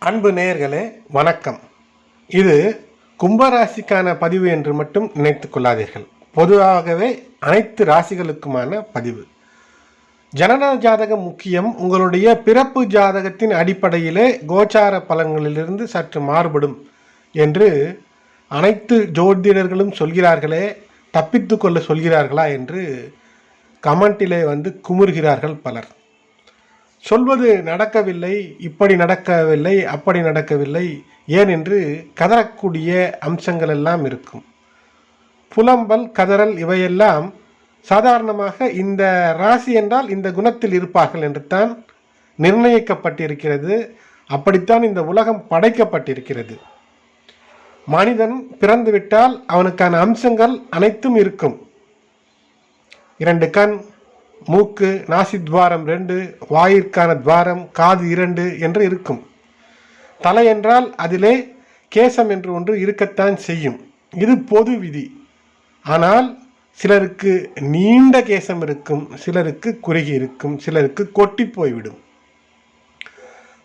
அன்பு நேயர்களே வணக்கம். இது கும்பராசிக்கான பதிவு என்று மட்டும் நினைத்து கொள்ளாதீர்கள். பொதுவாகவே அனைத்து ராசிகளுக்குமான பதிவு. ஜனன ஜாதகம் முக்கியம். உங்களுடைய பிறப்பு ஜாதகத்தின் அடிப்படையிலே கோச்சார பலன்களிலிருந்து சற்று மாறுபடும் என்று அனைத்து ஜோதிடர்களும் சொல்கிறார்களே, தப்பித்து கொள்ள சொல்கிறார்களா என்று கமெண்டிலே குமுறுகிறார்கள் பலர். சொல்வது நடக்கவில்லை, இப்படி நடக்கவில்லை, அப்படி நடக்கவில்லை, ஏன் என்று கதறக்கூடிய அம்சங்கள் எல்லாம் இருக்கும். புலம்பல், கதறல் இவையெல்லாம் சாதாரணமாக இந்த ராசி என்றால் இந்த குணத்தில் இருப்பார்கள் என்று தான் நிர்ணயிக்கப்பட்டிருக்கிறது. அப்படித்தான் இந்த உலகம் படைக்கப்பட்டிருக்கிறது. மனிதன் பிறந்துவிட்டால் அவனுக்கான அம்சங்கள் அனைத்தும் இருக்கும். 2 கண், மூக்கு, நாசி துவாரம் 2, வாயிற்கான துவாரம், காது 2 என்று இருக்கும். தலை என்றால் அதிலே கேசம் என்று ஒன்று இருக்கத்தான் செய்யும். இது பொது விதி. ஆனால் சிலருக்கு நீண்ட கேசம் இருக்கும், சிலருக்கு குறுகி இருக்கும், சிலருக்கு கொட்டி போய்விடும்.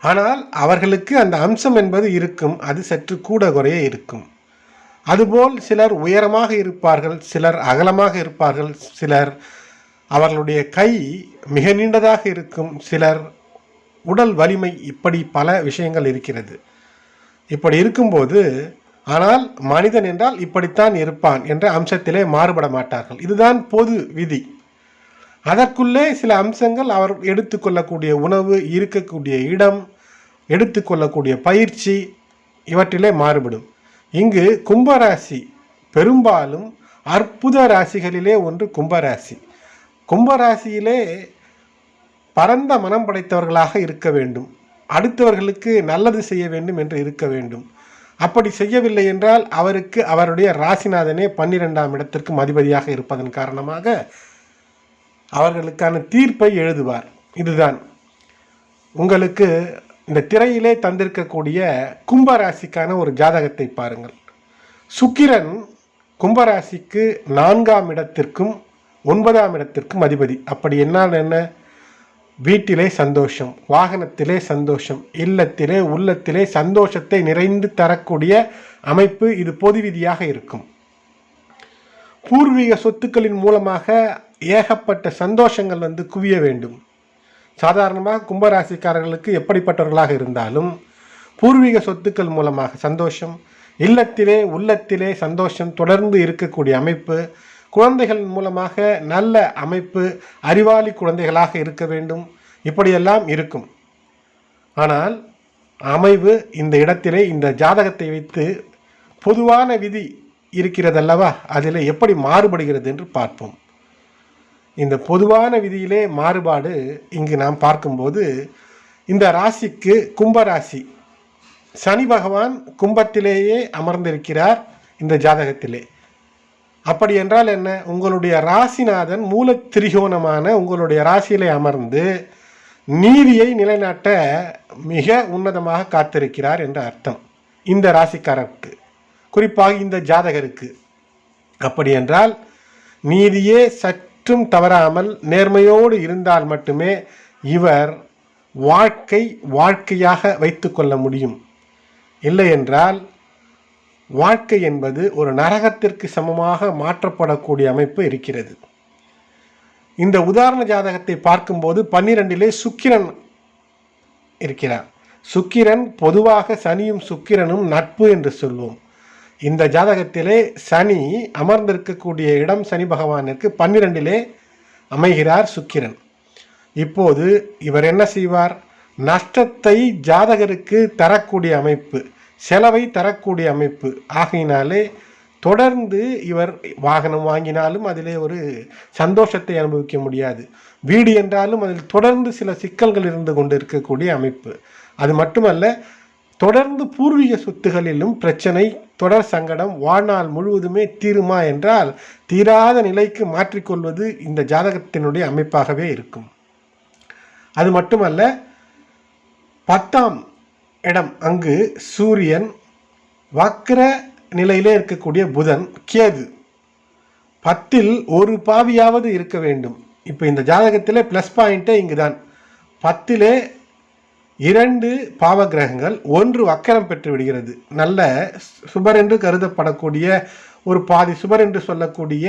ஆனால் அவர்களுக்கு அந்த அம்சம் என்பது இருக்கும். அது சற்று கூட குறைய இருக்கும். அதுபோல் சிலர் உயரமாக இருப்பார்கள், சிலர் அகலமாக இருப்பார்கள், சிலர் அவர்களுடைய கை மிக நீண்டதாக இருக்கும், சிலர் உடல் வலிமை, இப்படி பல விஷயங்கள் இருக்கிறது. இப்படி இருக்கும்போது ஆனால் மனிதன் என்றால் இப்படித்தான் இருப்பான் என்ற அம்சத்திலே மாறுபட மாட்டார்கள். இதுதான் பொது விதி. அதற்குள்ளே சில அம்சங்கள் அவர் எடுத்துக்கொள்ளக்கூடிய உணவு, இருக்கக்கூடிய இடம், எடுத்துக்கொள்ளக்கூடிய பயிற்சி இவற்றிலே மாறுபடும். இங்கு கும்பராசி பெரும்பாலும் அற்புத ராசிகளிலே ஒன்று கும்பராசி. கும்பராசியிலே பரந்த மனம் படைத்தவர்களாக இருக்க வேண்டும். அடுத்தவர்களுக்கு நல்லது செய்ய வேண்டும் என்று இருக்க வேண்டும். அப்படி செய்யவில்லை என்றால் அவருக்கு அவருடைய ராசிநாதனே 12ஆம் இடத்திற்கு அதிபதியாக இருப்பதன் காரணமாக அவர்களுக்கான தீர்ப்பை எழுதுவார். இதுதான் உங்களுக்கு இந்த திரையிலே தந்திருக்கக்கூடிய கும்பராசிக்கான ஒரு ஜாதகத்தை பாருங்கள். சுக்கிரன் கும்பராசிக்கு 4ஆம் இடத்திற்கும் 9ஆம் இடத்திற்கும் அதிபதி. அப்படி என்னால் என்ன? வீட்டிலே சந்தோஷம், வாகனத்திலே சந்தோஷம், இல்லத்திலே உள்ளத்திலே சந்தோஷத்தை நிறைந்து தரக்கூடிய அமைப்பு இது பொது விதியாக இருக்கும். பூர்வீக சொத்துக்களின் மூலமாக ஏகப்பட்ட சந்தோஷங்கள் குவிய வேண்டும். சாதாரணமாக கும்பராசிக்காரர்களுக்கு எப்படிப்பட்டவர்களாக இருந்தாலும் பூர்வீக சொத்துக்கள் மூலமாக சந்தோஷம், இல்லத்திலே உள்ளத்திலே சந்தோஷம் தொடர்ந்து இருக்கக்கூடிய அமைப்பு, குழந்தைகள் மூலமாக நல்ல அமைப்பு, அறிவாளி குழந்தைகளாக இருக்க வேண்டும், இப்படியெல்லாம் இருக்கும். ஆனால் அமைவு இந்த இடத்திலே இந்த ஜாதகத்தை வைத்து பொதுவான விதி இருக்கிறதல்லவா, அதில் எப்படி மாறுபடுகிறது என்று பார்ப்போம். இந்த பொதுவான விதியிலே மாறுபாடு இங்கு நாம் பார்க்கும்போது இந்த ராசிக்கு கும்பராசி சனி பகவான் கும்பத்திலேயே அமர்ந்திருக்கிறார் இந்த ஜாதகத்திலே. அப்படி என்றால் என்ன? உங்களுடைய ராசிநாதன் மூல திரிகோணமான உங்களுடைய ராசியிலே அமர்ந்து நீதியை நிலைநாட்ட மிக உன்னதமாக காத்திருக்கிறார் என்ற அர்த்தம் இந்த ராசிக்காரருக்கு, குறிப்பாக இந்த ஜாதகருக்கு. அப்படி என்றால் நீதியே சற்றும் தவறாமல் நேர்மையோடு இருந்தால் மட்டுமே இவர் வாழ்க்கையாக வைத்து கொள்ள முடியும். இல்லை என்றால் வாழ்க்கை என்பது ஒரு நரகத்திற்கு சமமாக மாற்றப்படக்கூடிய அமைப்பு இருக்கிறது. இந்த உதாரண ஜாதகத்தை பார்க்கும்போது 12லே சுக்கிரன் இருக்கிறார். சுக்கிரன் பொதுவாக சனியும் சுக்கிரனும் நட்பு என்று சொல்வோம். இந்த ஜாதகத்திலே சனி அமர்ந்திருக்கக்கூடிய இடம் சனி பகவானிற்கு 12லே அமைகிறார் சுக்கிரன். இப்போது இவர் என்ன செய்வார்? நஷ்டத்தை ஜாதகருக்கு தரக்கூடிய அமைப்பு, செலவை தரக்கூடிய அமைப்பு ஆகையினாலே தொடர்ந்து இவர் வாகனம் வாங்கினாலும் அதிலே ஒரு சந்தோஷத்தை அனுபவிக்க முடியாது. வீடு என்றாலும் அதில் தொடர்ந்து சில சிக்கல்கள் இருந்து கொண்டு இருக்கக்கூடிய அமைப்பு. அது மட்டுமல்ல, தொடர்ந்து பூர்வீக சொத்துகளிலும் பிரச்சனை, தொடர் சங்கடம், வாழ்நாள் முழுவதுமே தீருமா என்றால் தீராத நிலைக்கு மாற்றிக்கொள்வது இந்த ஜாதகத்தினுடைய அமைப்பாகவே இருக்கும். அது மட்டுமல்ல, 10ஆம் இடம் அங்கு சூரியன், வக்ர நிலையிலே இருக்கக்கூடிய புதன், கேது, 10ல் ஒரு பாவியாவது இருக்க வேண்டும். இப்போ இந்த ஜாதகத்திலே ப்ளஸ் பாயிண்ட்டே இங்கு தான். 10லே 2 பாவ கிரகங்கள், 1 வக்கரம் பெற்று விடுகிறது. நல்ல சுபர் என்று கருதப்படக்கூடிய ஒரு பாதி சுபர் என்று சொல்லக்கூடிய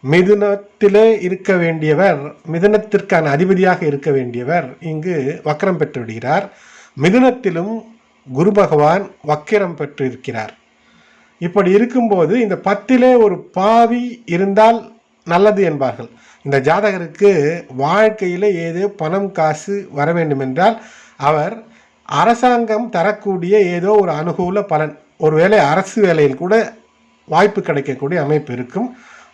மிதுனத்திலே இருக்க வேண்டியவர், மிதுனத்திற்கான அதிபதியாக இருக்க வேண்டியவர் இங்கு வக்கரம் பெற்று விடுகிறார். மிதுனத்திலும் குரு பகவான் வக்கிரம் பெற்று இருக்கிறார். இப்படி இருக்கும்போது இந்த 10லே ஒரு பாவி இருந்தால் நல்லது என்பார்கள். இந்த ஜாதகருக்கு வாழ்க்கையில் ஏதோ பணம் காசு வர வேண்டும் என்றால் அவர் அரசாங்கம் தரக்கூடிய ஏதோ ஒரு அனுகூல பலன், ஒருவேளை அரசு வேலையில் கூட வாய்ப்பு கிடைக்கக்கூடிய அமைப்பு இருக்கும்.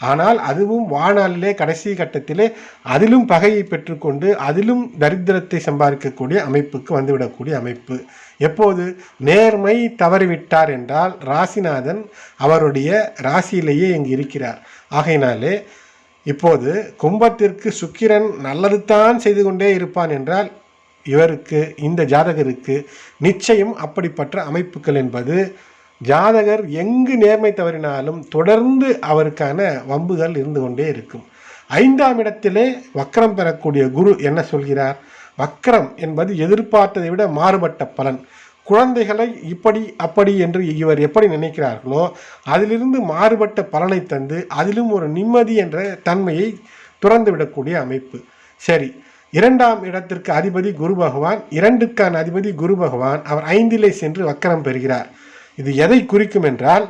ஆனால் அதுவும் வாழ்நாளிலே கடைசி கட்டத்திலே அதிலும் பகையை பெற்றுக்கொண்டு அதிலும் தரித்திரத்தை சம்பாதிக்கக்கூடிய அமைப்புக்கு வந்துவிடக்கூடிய அமைப்பு. எப்போது நேர்மை தவறிவிட்டார் என்றால் ராசிநாதன் அவருடைய ராசியிலேயே இங்கு இருக்கிறார். ஆகையினாலே இப்போது கும்பத்திற்கு சுக்கிரன் நல்லது தான் செய்து கொண்டே இருப்பான் என்றால் இவருக்கு, இந்த ஜாதகருக்கு நிச்சயம் அப்படிப்பட்ட அமைப்புகள் என்பது, ஜாதகர் எங்கு நேர்மை தவறினாலும் தொடர்ந்து அவருக்கான வம்புகள் இருந்து கொண்டே இருக்கும். 5ஆம் இடத்திலே வக்கரம் பெறக்கூடிய குரு என்ன சொல்கிறார்? வக்கரம் என்பது எதிர்பார்த்ததை விட மாறுபட்ட பலன். குழந்தைகளை இப்படி அப்படி என்று இவர் எப்படி நினைக்கிறார்களோ அதிலிருந்து மாறுபட்ட பலனை தந்து அதிலும் ஒரு நிம்மதி என்ற தன்மையை துறந்து விடக்கூடிய அமைப்பு. சரி, 2ஆம் இடத்திற்கு அதிபதி குரு பகவான், 2க்கான அதிபதி குரு பகவான், அவர் 5லே சென்று வக்கரம் பெறுகிறார். இது எதை குறிக்கும் என்றால்,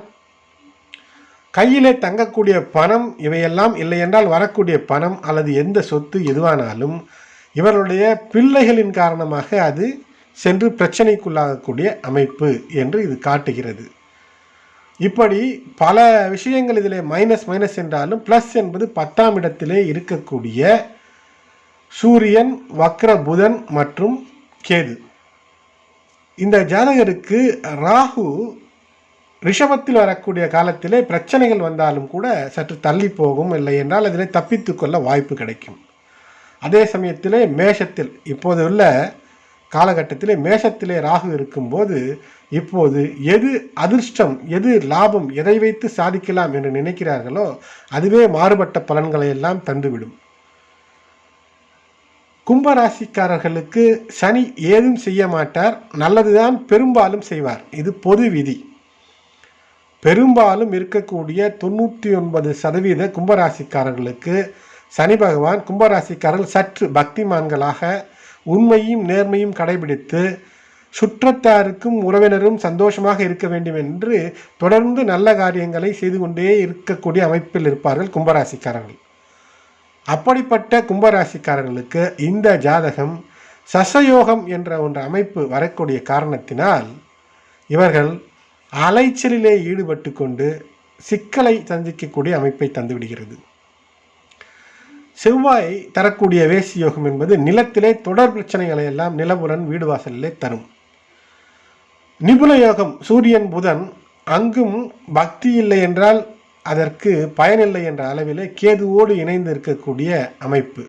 கையிலே தங்கக்கூடிய பணம் இவையெல்லாம் இல்லை என்றால் வரக்கூடிய பணம் அல்லது எந்த சொத்து எதுவானாலும் இவருடைய பிள்ளைகளின் காரணமாக அது சென்று பிரச்சனைக்குள்ளாகக்கூடிய அமைப்பு என்று இது காட்டுகிறது. இப்படி பல விஷயங்கள் இதிலே மைனஸ் என்றாலும் பிளஸ் என்பது 10ஆம் இடத்திலே இருக்கக்கூடிய சூரியன், வக்ர புதன் மற்றும் கேது. இந்த ஜாதகருக்கு ராகு ரிஷபத்தில் வரக்கூடிய காலத்திலே பிரச்சனைகள் வந்தாலும் கூட சற்று தள்ளி போகும், இல்லை என்றால் அதிலே தப்பித்து கொள்ள வாய்ப்பு கிடைக்கும். அதே சமயத்திலே மேஷத்தில், இப்போது உள்ள காலகட்டத்திலே மேஷத்திலே ராகு இருக்கும்போது இப்போது எது அதிர்ஷ்டம், எது லாபம், எதை வைத்து சாதிக்கலாம் என்று நினைக்கிறார்களோ அதுவே மாறுபட்ட பலன்களை எல்லாம் தந்துவிடும். கும்பராசிக்காரர்களுக்கு சனி ஏதும் செய்ய மாட்டார், நல்லதுதான் பெரும்பாலும் செய்வார். இது பொது விதி. பெரும்பாலும் இருக்கக்கூடிய 99% கும்பராசிக்காரர்களுக்கு சனி பகவான், கும்பராசிக்காரர்கள் சற்று பக்திமான்களாக உண்மையும் நேர்மையும் கடைபிடித்து சுற்றத்தாருக்கும் உறவினரும் சந்தோஷமாக இருக்க வேண்டும் என்று தொடர்ந்து நல்ல காரியங்களை செய்து கொண்டே இருக்கக்கூடிய அமைப்பில் இருப்பார்கள் கும்பராசிக்காரர்கள். அப்படிப்பட்ட கும்பராசிக்காரர்களுக்கு இந்த ஜாதகம் சசயோகம் என்ற ஒன்று அமைப்பு வரக்கூடிய காரணத்தினால் இவர்கள் அலைச்சலிலே ஈடுபட்டு கொண்டு சிக்கலை சந்திக்கக்கூடிய அமைப்பை தந்துவிடுகிறது. செவ்வாய் தரக்கூடிய வேசி யோகம் என்பது நிலத்திலே தொடர் பிரச்சனைகளை எல்லாம் நிலபுலன் வீடு வாசலிலே தரும். நிபுண யோகம் சூரியன் புதன், அங்கும் பக்தி இல்லை என்றால் அதற்கு பயனில்லை என்ற அளவிலே கேதுவோடு இணைந்து இருக்கக்கூடிய அமைப்பு.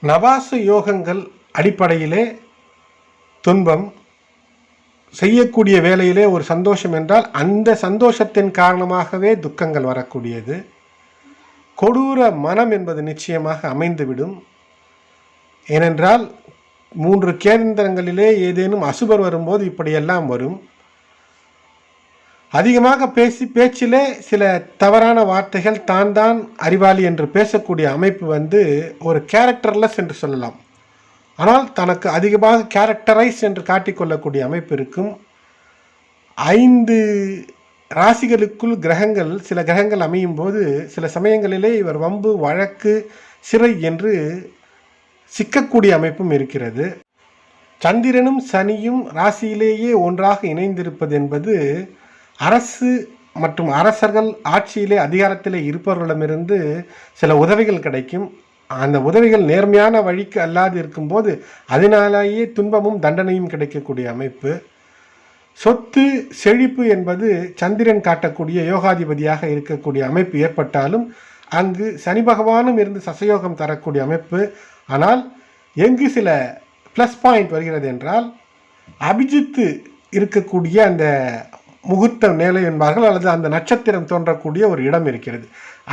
நவாச யோகங்கள் அடிப்படையிலே துன்பம், செய்யக்கூடிய வேலையிலே ஒரு சந்தோஷம் என்றால் அந்த சந்தோஷத்தின் காரணமாகவே துக்கங்கள் வரக்கூடியது. கொடூர மனம் என்பது நிச்சயமாக அமைந்துவிடும். ஏனென்றால் 3 கேந்திரங்களிலே ஏதேனும் அசுபர் வரும்போது இப்படியெல்லாம் வரும். அதிகமாக பேச்சிலே சில தவறான வார்த்தைகள், தான் அறிவாளி என்று பேசக்கூடிய அமைப்பு ஒரு கேரக்டர்லெஸ் என்று சொல்லலாம். ஆனால் தனக்கு அதிகமாக கேரக்டரைஸ் என்று காட்டிக்கொள்ளக்கூடிய அமைப்பு இருக்கும். 5 ராசிகளுக்குள் கிரகங்கள், சில கிரகங்கள் அமையும் போது சில சமயங்களிலே இவர் வம்பு, வழக்கு, சிறை என்று சிக்கக்கூடிய அமைப்பும் இருக்கிறது. சந்திரனும் சனியும் ராசியிலேயே ஒன்றாக இணைந்திருப்பது என்பது அரசு மற்றும் அரசர்கள் ஆட்சியிலே அதிகாரத்திலே இருப்பவர்களிடமிருந்து சில உதவிகள் கிடைக்கும். அந்த உதவிகள் நேர்மையான வழிக்கு அல்லாது இருக்கும்போது அதனாலேயே துன்பமும் தண்டனையும் கிடைக்கக்கூடிய அமைப்பு. சொத்து செழிப்பு என்பது சந்திரன் காட்டக்கூடிய யோகாதிபதியாக இருக்கக்கூடிய அமைப்பு ஏற்பட்டாலும் அங்கு சனி பகவானும் இருந்து சசயோகம் தரக்கூடிய அமைப்பு. ஆனால் எங்கு சில ப்ளஸ் பாயிண்ட் வருகிறது என்றால், அபிஜித்து இருக்கக்கூடிய அந்த முகூர்த்த நிலை என்பார்கள், அல்லது அந்த நட்சத்திரம் தோன்றக்கூடிய ஒரு இடம் இருக்கிறது.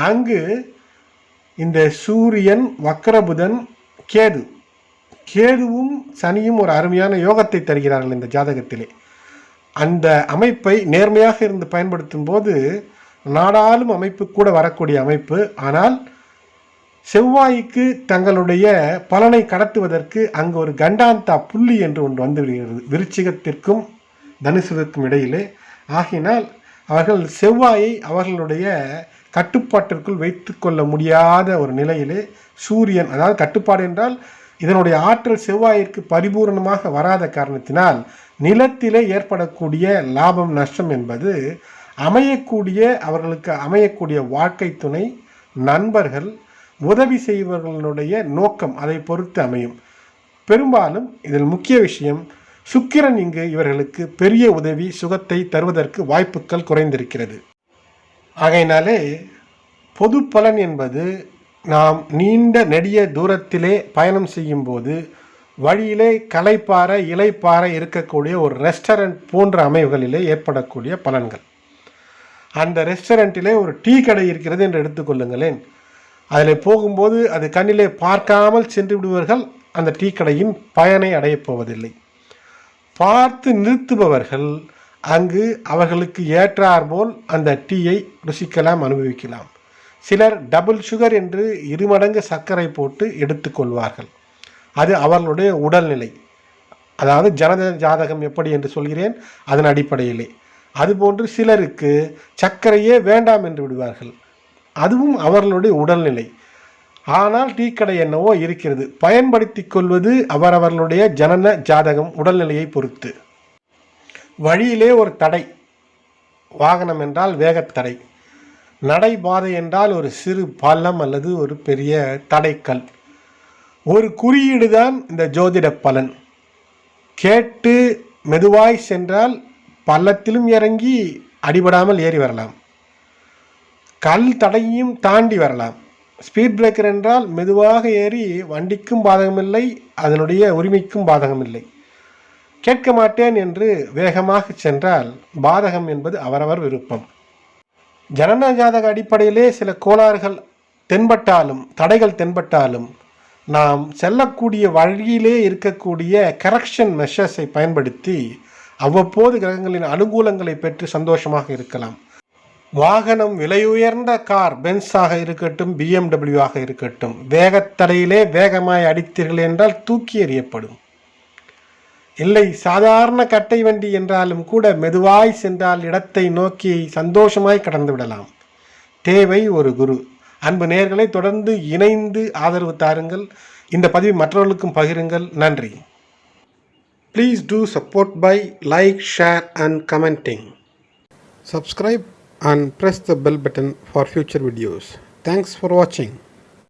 அங்கு இந்த சூரியன், வக்ரபுதன், கேதுவும் சனியும் ஒரு அருமையான யோகத்தை தருகிறார்கள் இந்த ஜாதகத்திலே. அந்த அமைப்பை நேர்மையாக இருந்து பயன்படுத்தும் போது நாடாளும் அமைப்பு கூட வரக்கூடிய அமைப்பு. ஆனால் செவ்வாய்க்கு தங்களுடைய பலனை கடத்துவதற்கு அங்கு ஒரு கண்டாந்தா புள்ளி என்று ஒன்று வந்து விடுகிறது விருச்சிகத்திற்கும் தனுசுக்கும் இடையிலே. ஆகினால் அவர்கள் செவ்வாயை அவர்களுடைய கட்டுப்பாட்டிற்குள் வைத்து கொள்ள முடியாத ஒரு நிலையிலே சூரியன், அதாவது கட்டுப்பாடு என்றால் இதனுடைய ஆற்றல் செவ்வாயிற்கு பரிபூர்ணமாக வராத காரணத்தினால் நிலத்திலே ஏற்படக்கூடிய லாபம் நஷ்டம் என்பது அவர்களுக்கு அமையக்கூடிய வாழ்க்கை துணை, நண்பர்கள், உதவி செய்பவர்களுடைய நோக்கம் அதை பொறுத்து அமையும். பெரும்பாலும் இதில் முக்கிய விஷயம், சுக்கிரன் இங்கு இவர்களுக்கு பெரிய உதவி சுகத்தை தருவதற்கு வாய்ப்புகள் குறைந்திருக்கிறது. ஆகையினாலே பொது பலன் என்பது நாம் நீண்ட நெடிய தூரத்திலே பயணம் செய்யும் போது வழியிலே களைப்பாறை இலைப்பாறை இருக்கக்கூடிய ஒரு ரெஸ்டாரண்ட் போன்ற அமைவுகளிலே ஏற்படக்கூடிய பலன்கள். அந்த ரெஸ்டாரண்ட்டிலே ஒரு டீ கடை இருக்கிறது என்று எடுத்துக்கொள்ளுங்களேன். அதில் போகும்போது அது கண்ணிலே பார்க்காமல் சென்று விடுவர்கள், அந்த டீ கடையின் பயனை அடையப் போவதில்லை. பார்த்து நிறுத்துபவர்கள் அங்கு அவர்களுக்கு ஏற்றாற்போல் அந்த டீயை ருசிக்கலாம், அனுபவிக்கலாம். சிலர் டபுள் சுகர் என்று 2 மடங்கு சர்க்கரை போட்டு எடுத்துக்கொள்வார்கள். அது அவர்களுடைய உடல்நிலை, அதாவது ஜனன ஜாதகம் எப்படி என்று சொல்கிறேன் அதன் அடிப்படையிலே. அதுபோன்று சிலருக்கு சர்க்கரையே வேண்டாம் என்று விடுவார்கள், அதுவும் அவர்களுடைய உடல்நிலை. ஆனால் டீ கடை என்னவோ இருக்கிறது, பயன்படுத்தி கொள்வது அவரவர்களுடைய ஜனன ஜாதகம் உடல்நிலையை பொறுத்து. வழியிலே ஒரு தடை, வாகனம் என்றால் வேகத்தடை, நடைபாதை என்றால் ஒரு சிறு பள்ளம் அல்லது ஒரு பெரிய தடைக்கல், ஒரு குறியீடு தான் இந்த ஜோதிட பலன். கேட்டு மெதுவாய் சென்றால் பள்ளத்திலும் இறங்கி அடிபடாமல் ஏறி வரலாம், கல் தடையும் தாண்டி வரலாம். ஸ்பீட் பிரேக்கர் என்றால் மெதுவாக ஏறி வண்டிக்கும் பாதகமில்லை, அதனுடைய உரிமைக்கும் பாதகமில்லை. கேட்க மாட்டேன் என்று வேகமாக சென்றால் பாதகம் என்பது அவரவர் விருப்பம். ஜனன ஜாதக அடிப்படையிலே சில கோளாறுகள் தென்பட்டாலும், தடைகள் தென்பட்டாலும், நாம் செல்லக்கூடிய வழியிலே இருக்கக்கூடிய கரெக்ஷன் மெஷர்ஸை பயன்படுத்தி அவ்வப்போது கிரகங்களின் அனுகூலங்களை பெற்று சந்தோஷமாக இருக்கலாம். வாகனம் விலையுயர்ந்த கார், பென்ஸாக இருக்கட்டும், BMW ஆக இருக்கட்டும், வேகத்தடையிலே வேகமாய் அடித்தீர்கள் என்றால் தூக்கி எறியப்படும். இல்லை, சாதாரண கட்டை வண்டி என்றாலும் கூட மெதுவாய் சென்றால் இடத்தை நோக்கி சந்தோஷமாய் கடந்து விடலாம். தேவை ஒரு குரு. அன்பு நேயர்களை தொடர்ந்து இணைந்து ஆதரவு தாருங்கள். இந்த பதிவை மற்றவர்களுக்கும் பகிருங்கள். நன்றி. Please do support by like, share and commenting. Subscribe and press the bell button for future videos. Thanks for watching.